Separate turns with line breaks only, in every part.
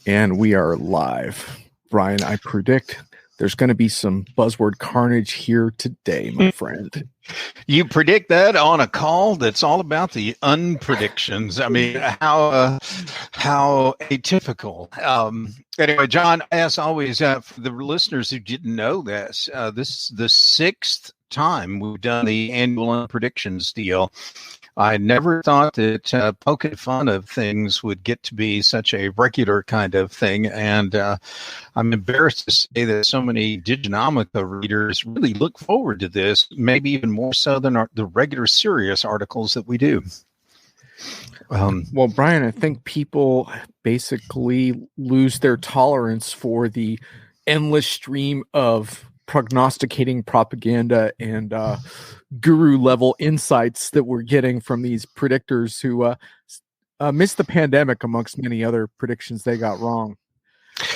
And we are live. Brian, I predict there's going to be some buzzword carnage here today, my friend.
You predict that on a call that's all about the unpredictions. I mean, how atypical. Anyway, John, as always, for the listeners who didn't know this, this is the sixth time we've done the annual unpredictions deal. I never thought that poking fun of things would get to be such a regular kind of thing. And I'm embarrassed to say that so many Diginomica readers really look forward to this, maybe even more so than the regular serious articles that we do.
Well, Brian, I think people basically lose their tolerance for the endless stream of prognosticating propaganda and guru level insights that we're getting from these predictors who missed the pandemic amongst many other predictions they got wrong.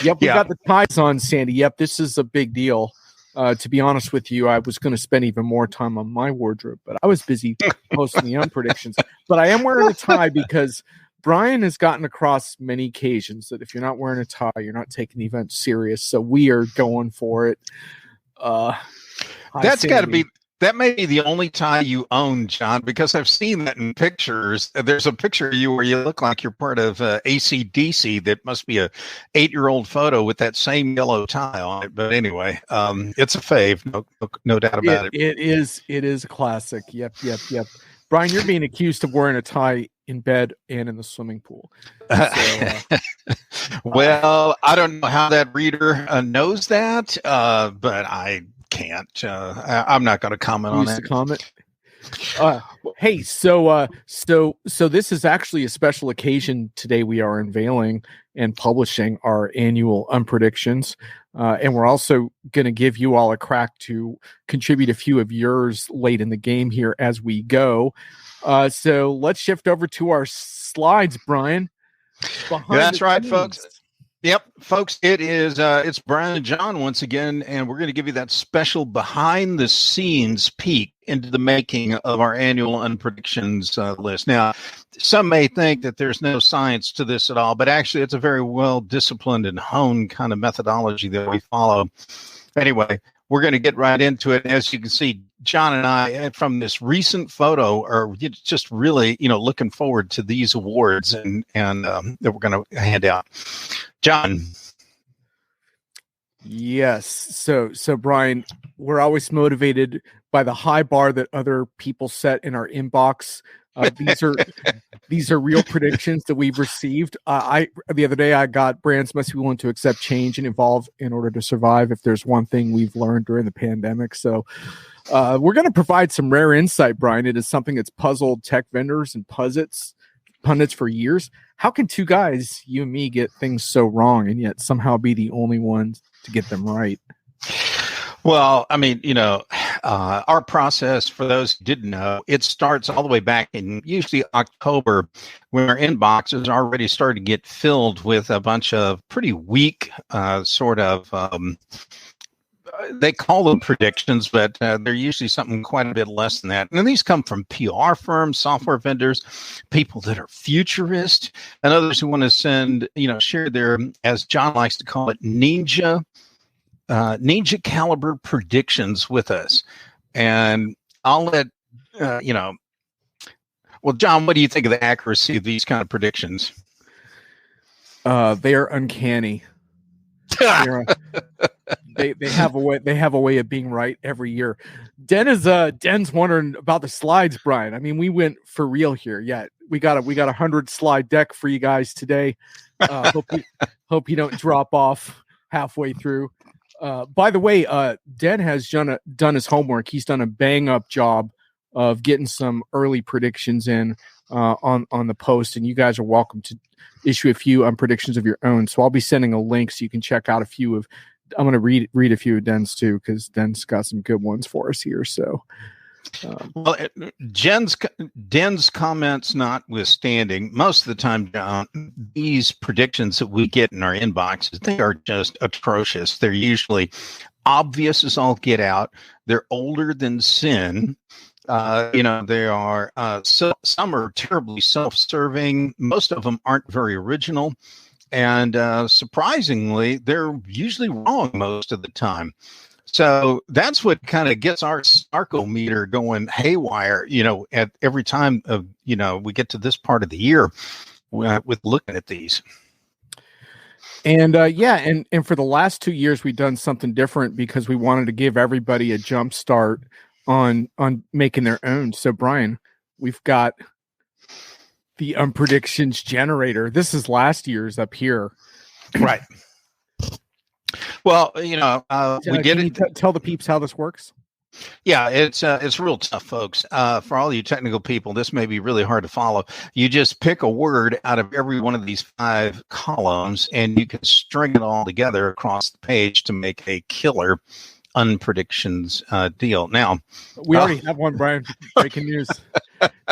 Yep, we got the ties on, Sandy. Yep, this is a big deal. To be honest with you, I was going to spend even more time on my wardrobe, but I was busy posting the unpredictions. But I am wearing a tie because Brian has gotten across many occasions that if you're not wearing a tie, you're not taking the event serious. So we are going for it.
That's got to be. That may be the only tie you own, John, because I've seen that in pictures. There's a picture of you where you look like you're part of AC/DC. That must be a 8-year-old photo with that same yellow tie on it. But anyway, it's a fave, no doubt about it.
It is a classic. Yep. Brian, you're being accused of wearing a tie in bed and in the swimming pool. So,
well, I don't know how that reader knows that, but I can't. I'm not going to comment on that.
Comment. Hey, so this is actually a special occasion today. We are unveiling and publishing our annual unpredictions, and we're also going to give you all a crack to contribute a few of yours late in the game here as we go. So let's shift over to our slides, Brian.
That's right, folks. Yep, folks, it's Brian and John once again, and we're going to give you that special behind-the-scenes peek into the making of our annual unpredictions list. Now, some may think that there's no science to this at all, but actually it's a very well-disciplined and honed kind of methodology that we follow. Anyway, we're going to get right into it. As you can see, John and I, from this recent photo, are just really, looking forward to these awards and that we're going to hand out. John. Yes.
So Brian, we're always motivated by the high bar that other people set in our inbox. These are real predictions that we've received. The other day I got brands must be willing to accept change and evolve in order to survive. If there's one thing we've learned during the pandemic, so we're going to provide some rare insight, Brian. It is something that's puzzled tech vendors and pundits for years. How can two guys, you and me, get things so wrong and yet somehow be the only ones to get them right?
Well, I mean, our process, for those who didn't know, it starts all the way back in usually October, when our inboxes already started to get filled with a bunch of pretty weak they call them predictions, but they're usually something quite a bit less than that. And these come from PR firms, software vendors, people that are futurist, and others who want to share their, as John likes to call it, ninja caliber predictions with us. And I'll let, well, John, what do you think of the accuracy of these kind of predictions?
They are uncanny. They have a way of being right every year. Den's wondering about the slides, Brian. I mean, we went for real here. Yeah, we got a 100 slide deck for you guys today. Hope you don't drop off halfway through. By the way, Den has done his homework. He's done a bang up job of getting some early predictions in on the post, and you guys are welcome to issue a few predictions of your own. So I'll be sending a link so you can check out a few of. I'm going to read a few of Den's too, because Den's got some good ones for us here. So,
well, Den's comments notwithstanding, most of the time, John, these predictions that we get in our inboxes, they are just atrocious. They're usually obvious as all get out. They're older than sin. They are some are terribly self-serving. Most of them aren't very original. And surprisingly, they're usually wrong most of the time. So that's what kind of gets our snarkle meter going haywire, at every time we get to this part of the year with looking at these.
And and for the last 2 years, we've done something different because we wanted to give everybody a jump start on making their own. So Brian, we've got the Unpredictions generator. This is last year's up here.
Right. Well, we did it.
Tell the peeps how this works.
Yeah, it's real tough, folks. For all you technical people, this may be really hard to follow. You just pick a word out of every one of these 5 columns, and you can string it all together across the page to make a killer Unpredictions deal. Now,
we already have one, Brian. Breaking news.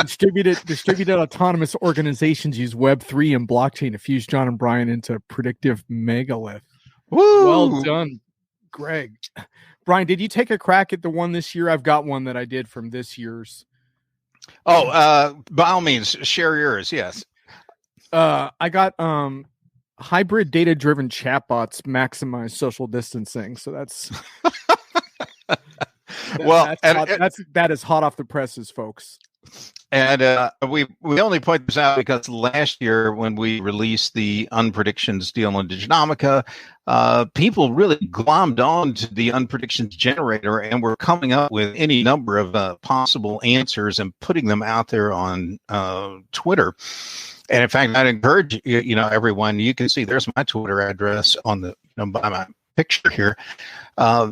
Distributed autonomous organizations use Web3 and blockchain to fuse John and Brian into predictive megalith.
Woo!
Well done, Greg. Brian, did you take a crack at the one this year? I've got one that I did from this year's.
Oh, by all means, share yours. Yes.
I got hybrid data-driven chatbots maximize social distancing. So that's that is hot off the presses, folks.
And we only point this out because last year when we released the Unpredictions deal in Diginomica, people really glommed on to the Unpredictions generator and were coming up with any number of possible answers and putting them out there on Twitter. And in fact, I'd encourage everyone. You can see there's my Twitter address on the by my picture here.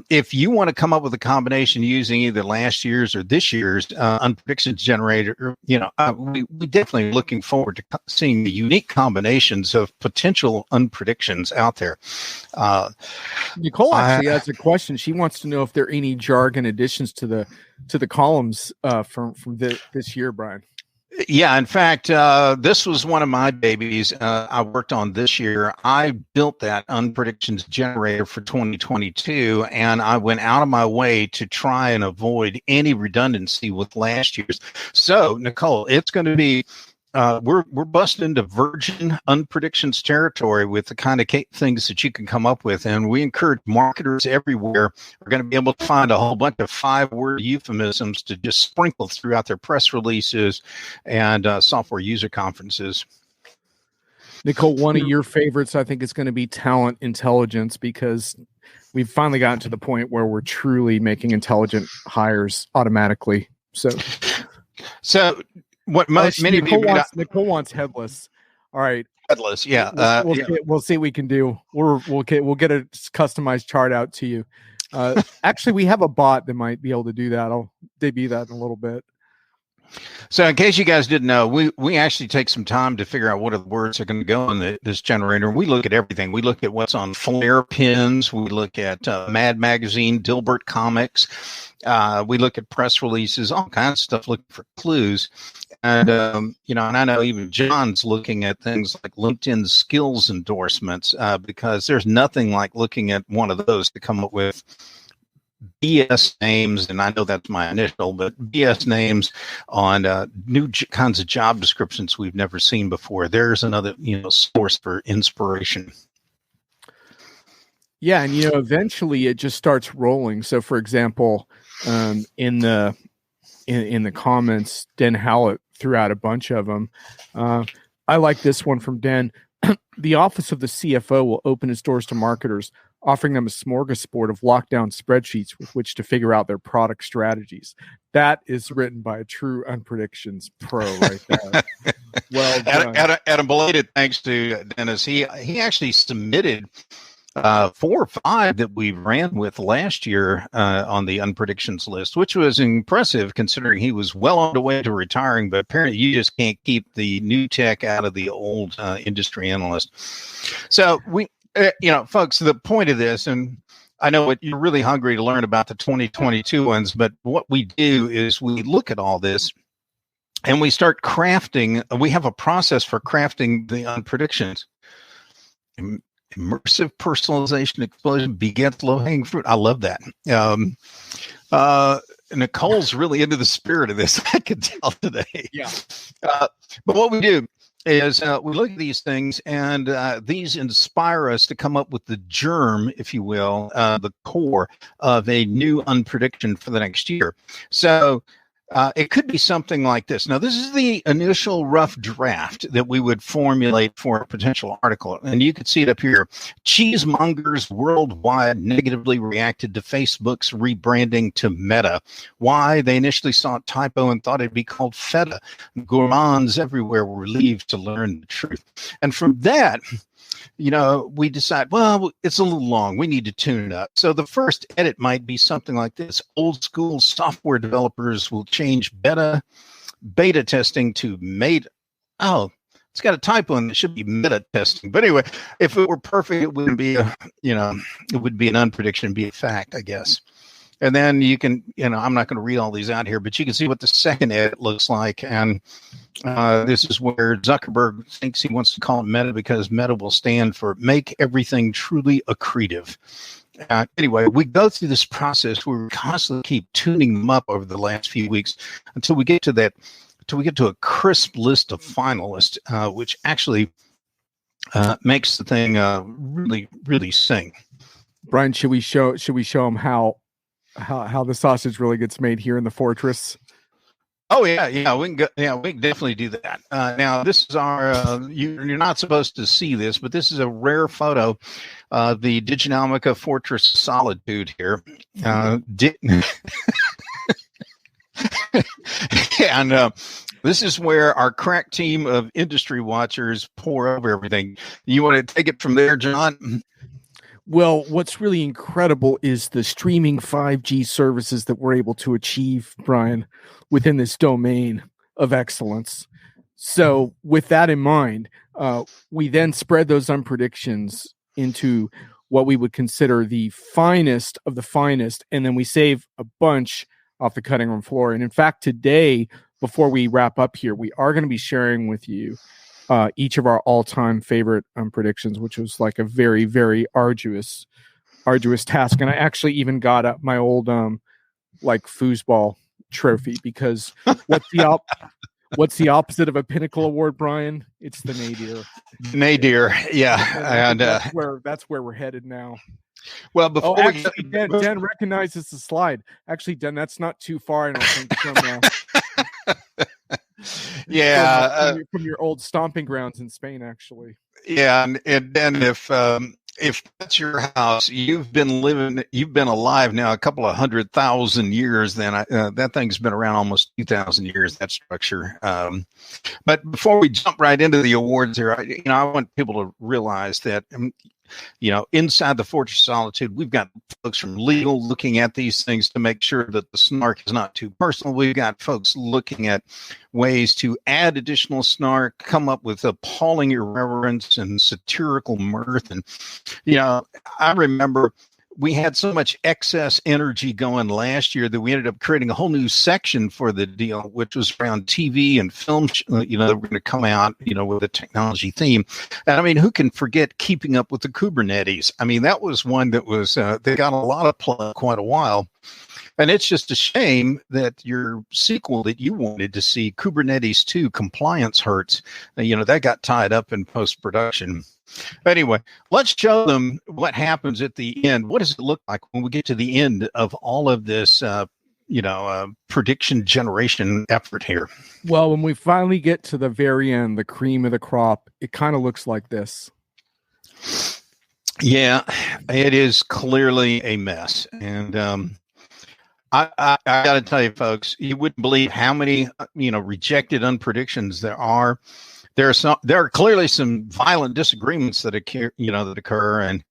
If you want to come up with a combination using either last year's or this year's Unpredictions generator, we definitely looking forward to seeing the unique combinations of potential unpredictions out there.
Nicole actually has a question. She wants to know if there are any jargon additions to the columns from this year, Brian.
Yeah, in fact, this was one of my babies I worked on this year. I built that Unpredictions generator for 2022, and I went out of my way to try and avoid any redundancy with last year's. So, Nicole, it's going to be we're busting into virgin Unpredictions territory with the kind of things that you can come up with, and we encourage marketers everywhere are going to be able to find a whole bunch of 5-word euphemisms to just sprinkle throughout their press releases and software user conferences.
Nicole, one of your favorites, I think, is going to be talent intelligence, because we've finally gotten to the point where we're truly making intelligent hires automatically. So.
What many
Nicole wants headless. All right,
headless. Yeah,
we'll see what we can do. We'll get a customized chart out to you. Actually, we have a bot that might be able to do that. I'll debut that in a little bit.
So, in case you guys didn't know, we actually take some time to figure out what are the words are going to go in this generator. We look at everything. We look at what's on Flair pins. We look at Mad Magazine, Dilbert Comics. We look at press releases, all kinds of stuff, looking for clues. And, and I know even John's looking at things like LinkedIn skills endorsements, because there's nothing like looking at one of those to come up with BS names. And I know that's my initial, but BS names on new kinds of job descriptions we've never seen before. There's another, source for inspiration.
Yeah. And, eventually it just starts rolling. So, for example, in the comments, Den Hallett threw out a bunch of them. I like this one from Den. The office of the CFO will open its doors to marketers, offering them a smorgasbord of lockdown spreadsheets with which to figure out their product strategies. That is written by a true Unpredictions pro right there. Well done.
At a belated thanks to Dennis. He actually submitted 4 or 5 that we ran with last year on the Unpredictions list, which was impressive considering he was well on the way to retiring. But apparently you just can't keep the new tech out of the old industry analyst. So we, folks, the point of this, and I know you're really hungry to learn about the 2022 ones, but what we do is we look at all this and we start crafting. We have a process for crafting the Unpredictions. Immersive personalization explosion begets low-hanging fruit. I love that. Nicole's really into the spirit of this. I can tell today.
Yeah.
But what we do is we look at these things, and these inspire us to come up with the germ, if you will, the core of a new unprediction for the next year. So it could be something like this. Now, this is the initial rough draft that we would formulate for a potential article. And you can see it up here. Cheesemongers worldwide negatively reacted to Facebook's rebranding to Meta. Why? They initially saw a typo and thought it'd be called Feta. Gourmands everywhere were relieved to learn the truth. And from that, we decide, well, it's a little long. We need to tune it up. So the first edit might be something like this. Old school software developers will change beta testing to meta. Oh, it's got a typo and it should be meta testing. But anyway, if it were perfect, it wouldn't be it would be an unprediction, be a fact, I guess. And then you can, I'm not going to read all these out here, but you can see what the second edit looks like. And this is where Zuckerberg thinks he wants to call it Meta because Meta will stand for make everything truly accretive. Anyway, we go through this process where we constantly keep tuning them up over the last few weeks until we get to a crisp list of finalists, which actually makes the thing really, really sing.
Brian, should we show them how the sausage really gets made here in the fortress?
Oh yeah, we can definitely do that. Now this is our you're not supposed to see this, but this is a rare photo of the Diginomica Fortress Solitude here. And this is where our crack team of industry watchers pour over everything. You want to take it from there, John?
Well, what's really incredible is the streaming 5G services that we're able to achieve, Brian, within this domain of excellence. So with that in mind, we then spread those unpredictions into what we would consider the finest of the finest, and then we save a bunch off the cutting room floor. And in fact, today, before we wrap up here, we are going to be sharing with you each of our all-time favorite predictions, which was like a very, very arduous task. And I actually even got up my old foosball trophy because what's the opposite of a Pinnacle Award, Brian? It's the nadir.
Nadir, yeah, and
that's where we're headed now.
Well, before
Den recognizes the slide. Actually, Den, that's not too far. I don't think from.
From
your old stomping grounds in Spain, actually.
Yeah, and then if that's your house, you've been alive now a couple of 100,000 years. Then that thing's been around almost 2,000 years. That structure. But before we jump right into the awards here, I want people to realize that. Inside the Fortress of Solitude, we've got folks from legal looking at these things to make sure that the snark is not too personal. We've got folks looking at ways to add additional snark, come up with appalling irreverence and satirical mirth. And, I remember we had so much excess energy going last year that we ended up creating a whole new section for the deal, which was around TV and film, that were going to come out, with a technology theme. And I mean, who can forget Keeping Up with the Kubernetes? I mean, that was one that was, they got a lot of play quite a while. And it's just a shame that your sequel that you wanted to see, Kubernetes 2 Compliance Hurts, that got tied up in post-production. Anyway, let's show them what happens at the end. What does it look like when we get to the end of all of this, prediction generation effort here?
Well, when we finally get to the very end, the cream of the crop, it kind of looks like this.
Yeah, it is clearly a mess. And I got to tell you, folks, you wouldn't believe how many, rejected unpredictions there are. There are clearly some violent disagreements that occur, and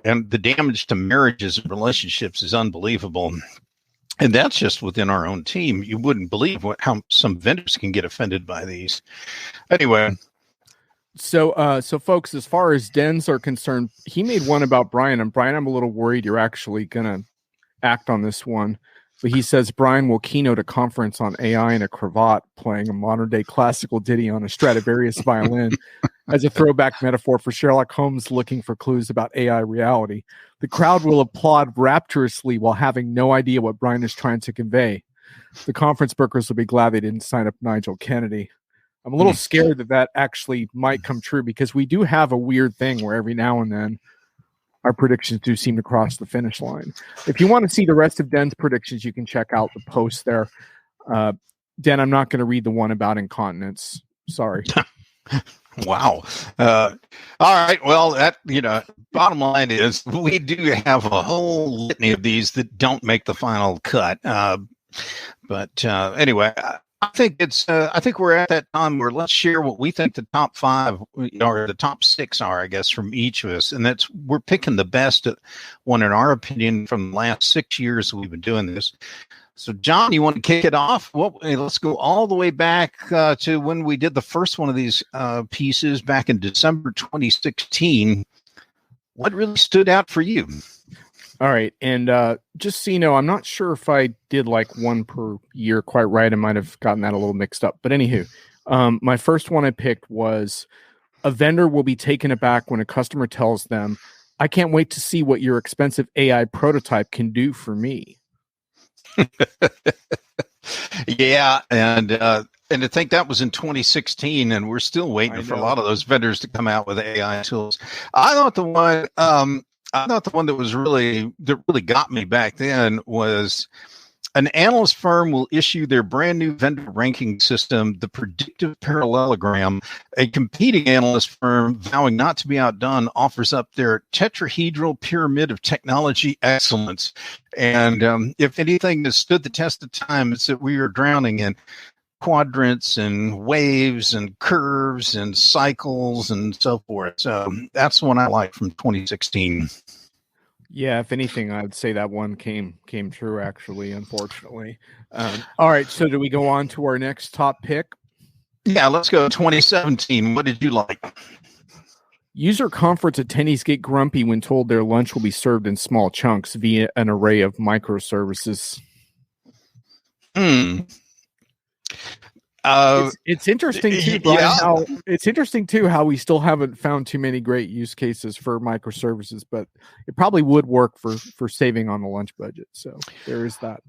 the damage to marriages and relationships is unbelievable. And that's just within our own team. You wouldn't believe how some vendors can get offended by these. Anyway.
So folks, as far as Dens are concerned, he made one about Brian, and Brian, I'm a little worried you're actually going to act on this one. But he says Brian will keynote a conference on AI in a cravat playing a modern-day classical ditty on a Stradivarius violin as a throwback metaphor for Sherlock Holmes looking for clues about AI reality. The crowd will applaud rapturously while having no idea what Brian is trying to convey. The conference bookers will be glad they didn't sign up Nigel Kennedy. I'm a little scared that actually might come true, because we do have a weird thing where every now and then our predictions do seem to cross the finish line. If you want to see the rest of Den's predictions, you can check out the post there. Den, I'm not going to read the one about incontinence. Sorry.
Wow. All right. Well, that, bottom line is we do have a whole litany of these that don't make the final cut. But anyway, I think we're at that time where let's share what we think the top 5 or the top 6 are, I guess, from each of us. And we're picking the best one, in our opinion, from the last 6 years we've been doing this. So, John, you want to kick it off? Well, let's go all the way back to when we did the first one of these pieces back in December 2016. What really stood out for you?
All right. And just so you know, I'm not sure if I did like one per year quite right. I might have gotten that a little mixed up. But anywho, my first one I picked was: a vendor will be taken aback when a customer tells them, "I can't wait to see what your expensive AI prototype can do for me."
Yeah, and to think that was in 2016, and we're still waiting for a lot of those vendors to come out with AI tools. I thought the one that really got me back then was: an analyst firm will issue their brand new vendor ranking system, the predictive parallelogram. A competing analyst firm, vowing not to be outdone, offers up their tetrahedral pyramid of technology excellence. And if anything has stood the test of time, it's that we are drowning in quadrants and waves and curves and cycles and so forth. So that's the one I like from 2016.
Yeah, if anything, I'd say that one came true, actually, unfortunately. All right, so do we go on to our next top pick?
Yeah, let's go 2017. What did you like?
User conference attendees get grumpy when told their lunch will be served in small chunks via an array of microservices. It's interesting too, Brian, how we still haven't found too many great use cases for microservices, but it probably would work for saving on the lunch budget. So there is that.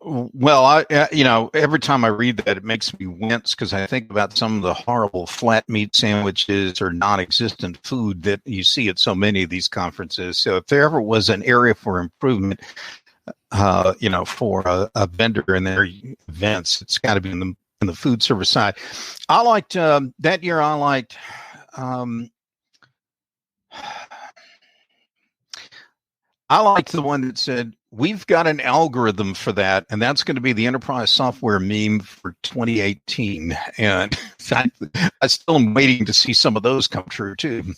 Well, every time I read that, it makes me wince, because I think about some of the horrible flat meat sandwiches or non-existent food that you see at so many of these conferences. So if there ever was an area for improvement, for a vendor in their events, it's got to be in the food service side. I liked that year. I liked the one that said, "We've got an algorithm for that, and that's going to be the enterprise software meme for 2018." And I still am waiting to see some of those come true too.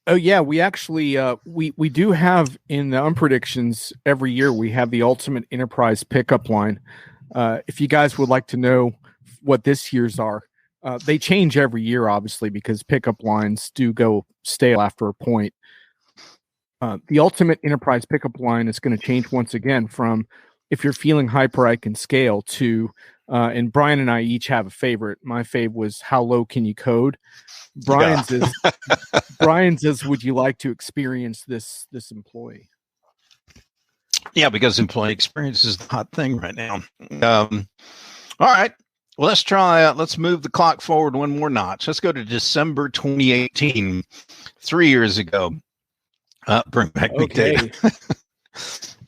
Oh yeah, we actually we do have in the unpredictions every year. We have the ultimate enterprise pickup line. If you guys would like to know what this year's are, they change every year, obviously, because pickup lines do go stale after a point. The ultimate enterprise pickup line is going to change once again from "if you're feeling hyper, I can scale" to, and Brian and I each have a favorite. My fave was "how low can you code?" Brian's is "would you like to experience this employee?"
Yeah, because employee experience is the hot thing right now. All right. Well, let's move the clock forward one more notch. Let's go to December 2018, 3 years ago. Bring back big data.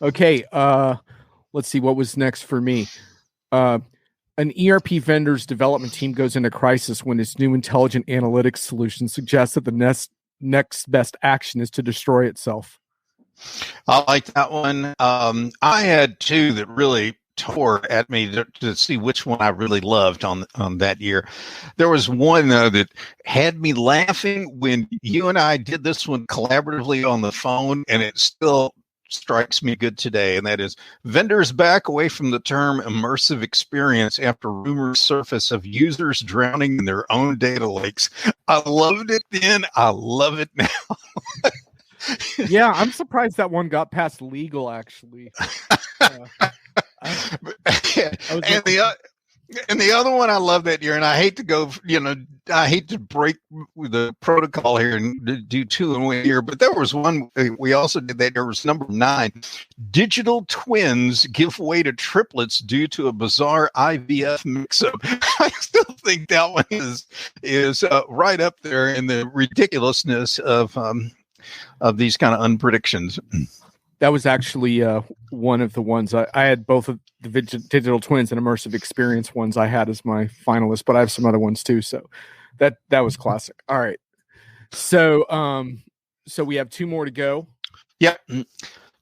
Okay. Let's see. What was next for me? An ERP vendor's development team goes into crisis when its new intelligent analytics solution suggests that the next best action is to destroy itself.
I like that one. I had two that really tore at me to see which one I really loved on that year. There was one, though, that had me laughing when you and I did this one collaboratively on the phone, and it still strikes me good today, and that is: vendors back away from the term immersive experience after rumors surface of users drowning in their own data lakes. I loved it then. I love it now.
Yeah, I'm surprised that one got past legal, actually.
And the other one I love that year, and I hate to go, I hate to break the protocol here and do two in 1 year, but there was one we also did that year, was number 9. Digital twins give way to triplets due to a bizarre IVF mix-up. I still think that one is right up there in the ridiculousness of these kind of unpredictions.
That was actually one of the ones I had. Both of the digital twins and immersive experience ones I had as my finalists, but I have some other ones too. So that was classic. All right. So so we have 2 more to go.
Yep.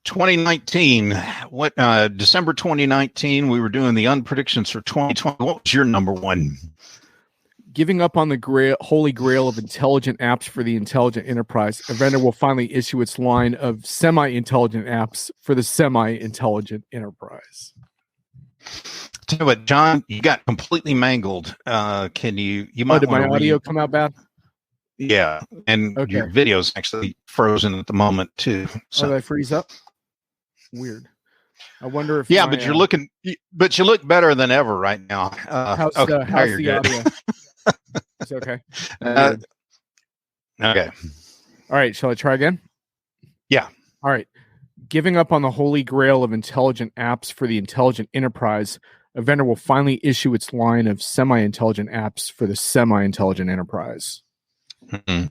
2019. What December 2019, we were doing the unpredictions for 2020. What was your number 1?
Giving up on the holy grail of intelligent apps for the intelligent enterprise, a vendor will finally issue its line of semi-intelligent apps for the semi-intelligent enterprise.
Tell you what, John, you got completely mangled. Can you might
did my audio come out bad?
Yeah, and your video's actually frozen at the moment too. So
did I freeze up? Weird. I wonder if
but you look better than ever right now.
How's the audio? It's okay.
Okay.
All right. Shall I try again?
Yeah.
All right. Giving up on the holy grail of intelligent apps for the intelligent enterprise, a vendor will finally issue its line of semi-intelligent apps for the semi-intelligent enterprise.
Mm-hmm.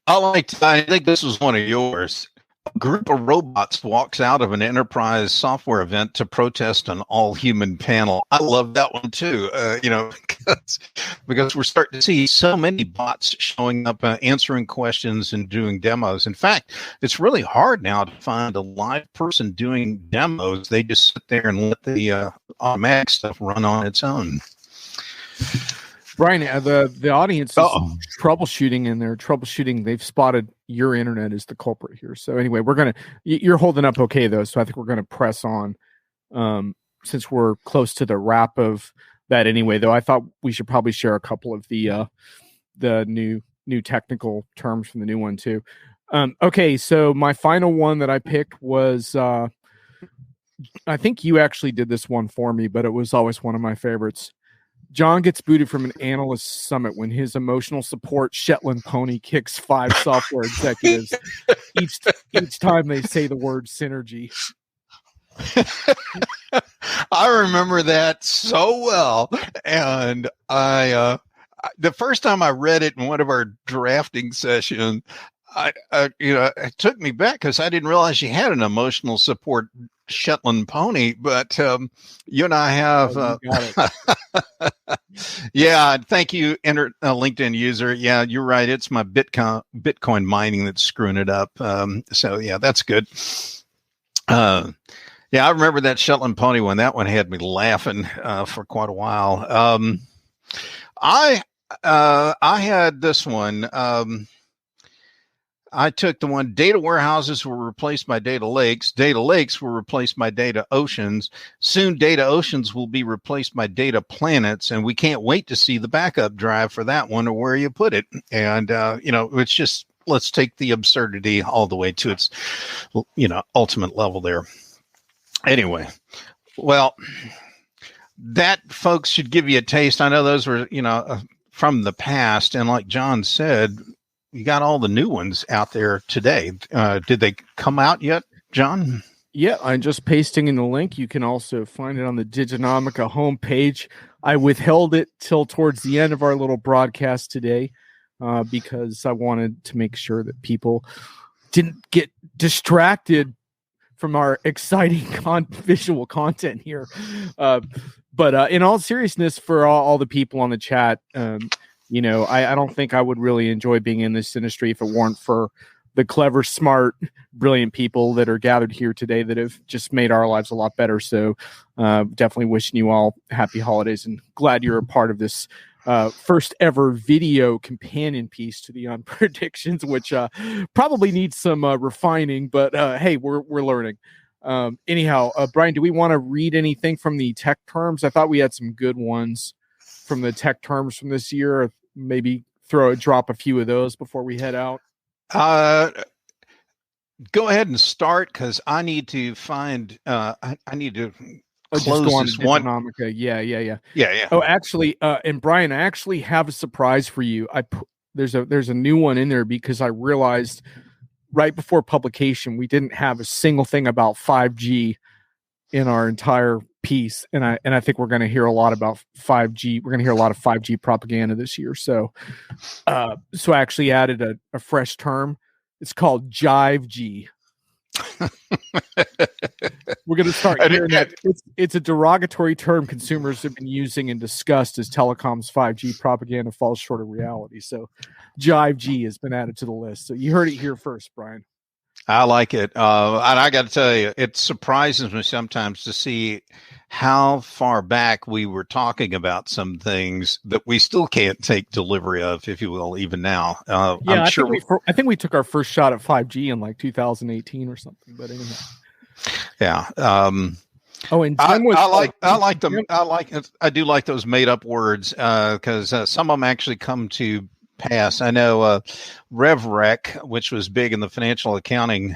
I think this was one of yours. A group of robots walks out of an enterprise software event to protest an all-human panel. I love that one too. Because we're starting to see so many bots showing up, answering questions and doing demos. In fact, it's really hard now to find a live person doing demos. They just sit there and let the automatic stuff run on its own.
Brian, the audience is troubleshooting, and they're troubleshooting. They've spotted your internet is the culprit here. So anyway, you're holding up okay though. So I think we're going to press on, since we're close to the wrap of that anyway. Though I thought we should probably share a couple of the new technical terms from the new one too. Okay, so my final one that I picked was I think you actually did this one for me, but it was always one of my favorites. John gets booted from an analyst summit when his emotional support Shetland pony kicks 5 software executives each time they say the word synergy.
I remember that so well, and I the first time I read it in one of our drafting sessions, it took me back because I didn't realize you had an emotional support Shetland pony, but you and I have. Yeah, thank you, LinkedIn user. Yeah, you're right. It's my Bitcoin mining that's screwing it up. So yeah, that's good. Yeah, I remember that Shetland pony one. That one had me laughing for quite a while. I had this one. I took the one, data warehouses were replaced by data lakes. Data lakes were replaced by data oceans. Soon data oceans will be replaced by data planets. And we can't wait to see the backup drive for that one or where you put it. And, it's just, let's take the absurdity all the way to its, ultimate level there. Anyway, well, that, folks, should give you a taste. I know those were, from the past. And like John said, you got all the new ones out there today. Did they come out yet, John?
Yeah, I'm just pasting in the link. You can also find it on the Diginomica homepage. I withheld it till towards the end of our little broadcast today because I wanted to make sure that people didn't get distracted from our exciting visual content here. But in all seriousness, for all the people on the chat, I don't think I would really enjoy being in this industry if it weren't for the clever, smart, brilliant people that are gathered here today that have just made our lives a lot better. So definitely wishing you all happy holidays and glad you're a part of this first ever video companion piece to the Unpredictions, which probably needs some refining, but hey, we're learning. Anyhow, Brian, do we want to read anything from the tech terms? I thought we had some good ones from the tech terms from this year. Maybe drop a few of those before we head out.
Go ahead and start because I need to find. I need to closes one.
Yeah. Oh, actually, and Brian, I actually have a surprise for you. There's a new one in there because I realized right before publication we didn't have a single thing about 5G in our entire piece, and I think we're going to hear a lot about 5G. We're going to hear a lot of 5G propaganda this year. So I actually added a fresh term. It's called Jive G. We're going to start hearing that. It's a derogatory term consumers have been using and discussed as telecom's 5G propaganda falls short of reality. So Jive G has been added to the list. So you heard it here first, Brian.
I like it. And I got to tell you, it surprises me sometimes to see how far back we were talking about some things that we still can't take delivery of, if you will, even now. I'm sure.
I think we took our first shot at 5G in like 2018 or something. But anyhow.
Yeah.
And
I do like those made up words because some of them actually come to pass. I know RevRec, which was big in the financial accounting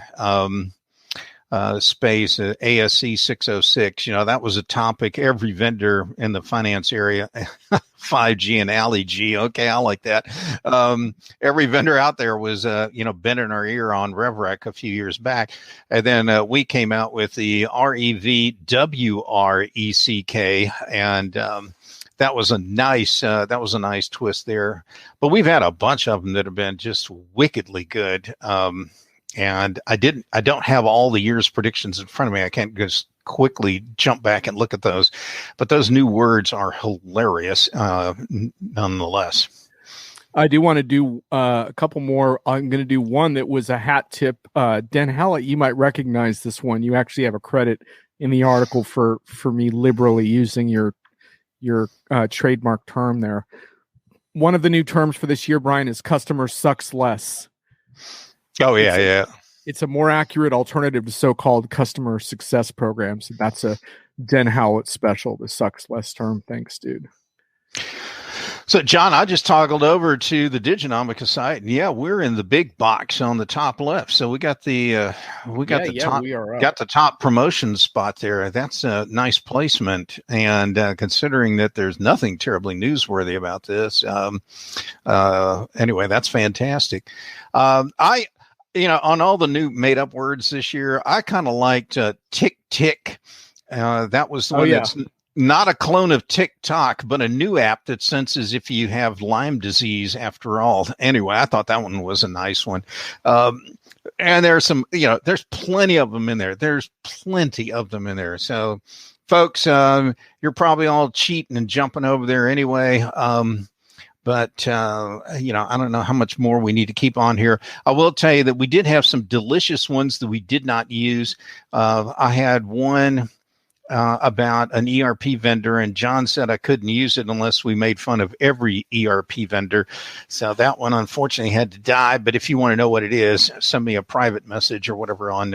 space, ASC 606, that was a topic. Every vendor in the finance area, 5G and Alley G. Okay, I like that. Every vendor out there was, bending our ear on RevRec a few years back. And then we came out with the REVWRECK, and that was a nice twist there. But we've had a bunch of them that have been just wickedly good. And I don't have all the year's predictions in front of me. I can't just quickly jump back and look at those, but those new words are hilarious, nonetheless.
I do want to do a couple more. I'm going to do one that was a hat tip. Den Hallett, you might recognize this one. You actually have a credit in the article for me liberally using your trademark term there. One of the new terms for this year, Brian, is customer sucks less.
Oh, yeah.
It's a more accurate alternative to so-called customer success programs. That's a Den Hallett special, the sucks less term. Thanks, dude.
So, John, I just toggled over to the Diginomica site, and we're in the big box on the top left. So we got the top promotion spot there. That's a nice placement, and considering that there's nothing terribly newsworthy about this, anyway, that's fantastic. On all the new made up words this year, I kind of liked tick tick. That was the one that's not a clone of TikTok, but a new app that senses if you have Lyme disease after all. Anyway, I thought that one was a nice one. And there's some, there's plenty of them in there. So folks, you're probably all cheating and jumping over there anyway. But I don't know how much more we need to keep on here. I will tell you that we did have some delicious ones that we did not use. I had one about an ERP vendor, and John said I couldn't use it unless we made fun of every ERP vendor. So that one unfortunately had to die. But if you want to know what it is, send me a private message or whatever on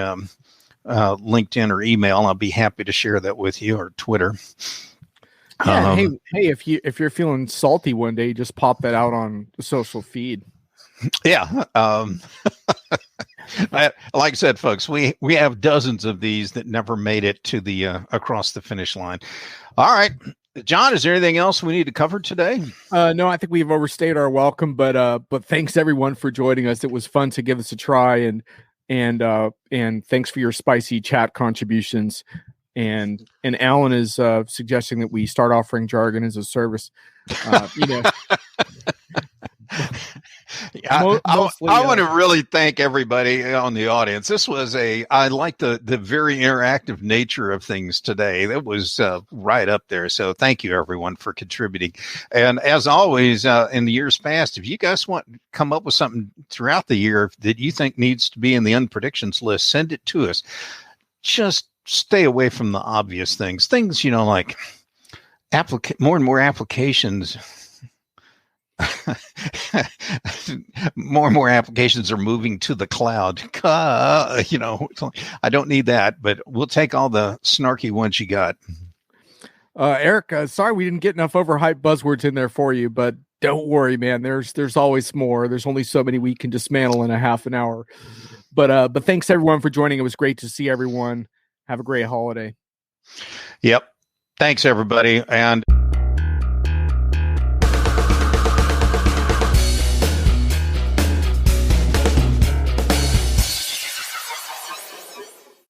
LinkedIn or email. I'll be happy to share that with you, or Twitter.
Yeah, hey, if you're feeling salty one day, just pop that out on the social feed.
Yeah. Like I said, folks, we have dozens of these that never made it to the across the finish line. All right, John, is there anything else we need to cover today?
No, I think we've overstayed our welcome, but thanks everyone for joining us. It was fun to give us a try, and thanks for your spicy chat contributions. And Alan is suggesting that we start offering jargon as a service.
I want to really thank everybody on the audience. This was I like the very interactive nature of things today. That was right up there. So thank you everyone for contributing. And as always, in the years past, if you guys want to come up with something throughout the year that you think needs to be in the unpredictions list, send it to us. Just stay away from the obvious things, like more and more applications. More and more applications are moving to the cloud. I don't need that, but we'll take all the snarky ones you got.
Eric, sorry we didn't get enough overhyped buzzwords in there for you, but don't worry, man. There's always more. There's only so many we can dismantle in a half an hour. But thanks everyone for joining. It was great to see everyone. Have a great holiday.
Yep. Thanks, everybody. And